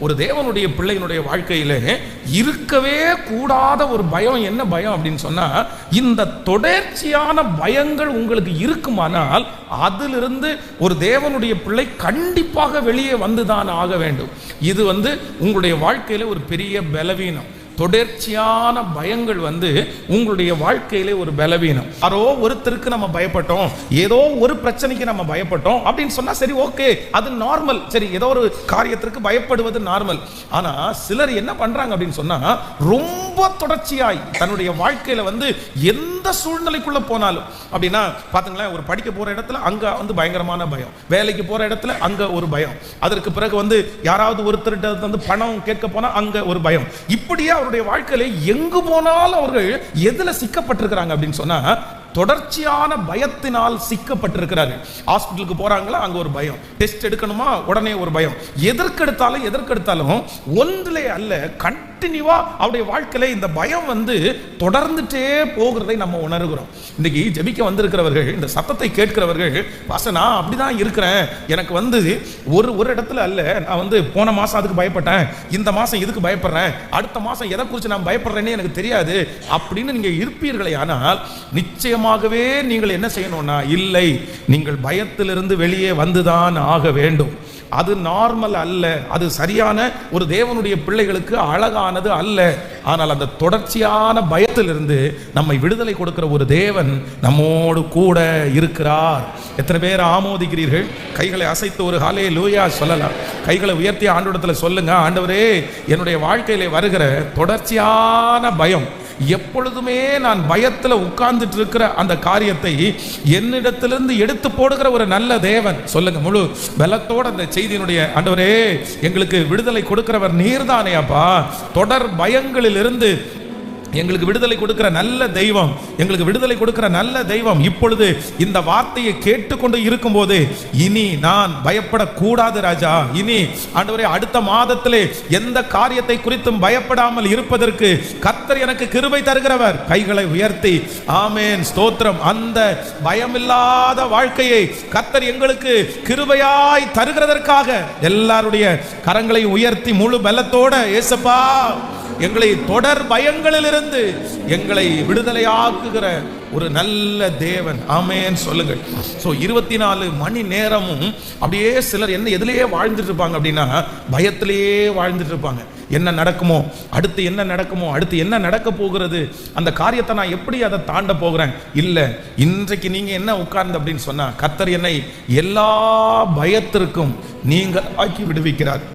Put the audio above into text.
ஒரு தேவனுடைய பிள்ளையினுடைய வாழ்க்கையிலே இருக்கவே கூடாத ஒரு பயம். என்ன பயம் அப்படின்னு சொன்னா, இந்த தொடர்ச்சியான பயங்கள் உங்களுக்கு இருக்குமானால் அதிலிருந்து ஒரு தேவனுடைய பிள்ளை கண்டிப்பாக வெளியே வந்துதான் ஆக வேண்டும். இது உங்களுடைய வாழ்க்கையில ஒரு பெரிய பலவீனம். தொடர்ச்சியான பயங்கள் உங்களுடைய வாழ்க்கையிலே ஒரு பலவீனம். யாரோ ஒருத்தருக்கு நம்ம பயப்பட்டோம், ஏதோ ஒரு பிரச்சனைக்கு நம்ம பயப்பட்டோம் அப்படின்னு சொன்னா சரி, ஓகே, அது நார்மல். சரி, ஏதோ ஒரு காரியத்திற்கு பயப்படுவது நார்மல். ஆனா சிலர் என்ன பண்றாங்க அப்படின்னு சொன்னா, ரொம்ப தொடர்ச்சியாய் தன்னுடைய வாழ்க்கையில எந்த சூழ்நிலைக்குள்ள போனாலும் அப்படின்னா பாத்துங்களேன், ஒரு படிக்க போற இடத்துல அங்க பயங்கரமான பயம், வேலைக்கு போற இடத்துல அங்க ஒரு பயம், அதற்கு பிறகு யாராவது ஒருத்தர்கிட்ட பணம் கேட்க போனா அங்க ஒரு பயம். இப்படியே அவருடைய வாழ்க்கையில எங்கு போனாலும் அவர்கள் எதுல சிக்கப்பட்டிருக்கிறாங்க அப்படின்னு சொன்னா, தொடர்ச்சியான பயத்தினால் சிக்கப்பட்டிருக்கிறார்கள். ஹாஸ்பிட்டலுக்கு போறாங்களா, அங்க ஒரு பயம். டெஸ்ட் எடுக்கணுமா, உடனே ஒரு பயம். எதற்கெடுத்தாலும் ஒன்றிலே அல்ல, கண்டினியூவா அவருடைய வாழ்க்கையில இந்த பயம் தொடர்ந்துட்டே போகிறதை நம்ம உணர்கிறோம். இன்னைக்கு ஜெபிக்க வந்திருக்கிறவர்கள், இந்த சத்தத்தை கேட்கிறவர்கள், பாஸ்டர் நான் அப்படிதான் இருக்கிறேன், எனக்கு ஒரு இடத்துல அல்ல, நான் போன மாசம் அதுக்கு பயப்பட்டேன், இந்த மாசம் இதுக்கு பயப்படுறேன், அடுத்த மாசம் எதை குறித்து நான் பயப்படுறேன்னு எனக்கு தெரியாது அப்படின்னு நீங்க இருப்பீர்களே, ஆனால் நிச்சயமாகவே நீங்கள் என்ன செய்யணும்னா, இல்லை, நீங்கள் பயத்திலிருந்து வெளியே வந்துதான் ஆக வேண்டும். அது நார்மல் அல்ல, அது சரியான ஒரு தேவனுடைய பிள்ளைகளுக்கு அழகானது அல்ல. ஆனால் அந்த தொடர்ச்சியான பயத்திலிருந்து நம்மை விடுதலை கொடுக்கிற ஒரு தேவன் நம்மோடு கூட இருக்கிறார். எத்தனை பேர் ஆமோதிக்கிறீர்கள்? கைகளை அசைத்து ஒரு ஹல்லேலூயா சொல்லலாம். கைகளை உயர்த்தி ஆண்டவரிடத்தில் சொல்லுங்க, ஆண்டவரே, என்னுடைய வாழ்க்கையிலே வருகிற தொடர்ச்சியான பயம், எப்பொழுதுமே நான் பயத்தில் உட்கார்ந்துட்டு இருக்கிற அந்த காரியத்தை என்னிடத்திலிருந்து எடுத்து போடுகிற ஒரு நல்ல தேவன். சொல்லுங்க முழு பலத்தோட அந்த செய்தியினுடைய, ஆண்டவரே, எங்களுக்கு விடுதலை கொடுக்கிறவர் நீர்தானே அப்பா, தொடர் பயங்களில் இருந்து எங்களுக்கு விடுதலை கொடுக்கிற நல்ல தெய்வம், எங்களுக்கு விடுதலை கொடுக்கிற நல்ல தெய்வம். இப்பொழுது இந்த வார்த்தையை கேட்டுக்கொண்டு இருக்கும் போது, இனி நான் பயப்படக்கூடாது ராஜா. இனி ஆண்டவரே, அடுத்த மாதத்திலே எந்த காரியத்தை குறித்தும் பயப்படாமல் இருப்பதற்கு கர்த்தர் எனக்கு கிருபை தருகிறவர். கைகளை உயர்த்தி ஆமென், ஸ்தோத்திரம். அந்த பயமில்லாத வாழ்க்கையை கர்த்தர் எங்களுக்கு கிருபையாய் தருகிறதற்காக எல்லாருடைய கரங்களை உயர்த்தி முழு பலத்தோட, ஏசப்பா, எங்களை தொடர் பயங்களில் இருந்து எங்களை விடுதலையாக்குகிற ஒரு நல்ல தேவன். ஆமென் சொல்லுங்கள். 24 மணி நேரமும் அப்படியே சிலர் எதிலேயே வாழ்ந்துட்டு இருப்பாங்க அப்படின்னா, பயத்திலேயே வாழ்ந்துட்டு இருப்பாங்க. என்ன நடக்குமோ, அடுத்து என்ன நடக்குமோ, அடுத்து என்ன நடக்க போகிறது, அந்த காரியத்தை நான் எப்படி அதை தாண்ட போகிறேன். இல்லை, இன்றைக்கு நீங்க என்ன உட்கார்ந்து அப்படின்னு சொன்னா, கர்த்தர் என்னை எல்லா பயத்திற்கும் நீங்கள் ஆக்கி விடுவிக்கிறார்.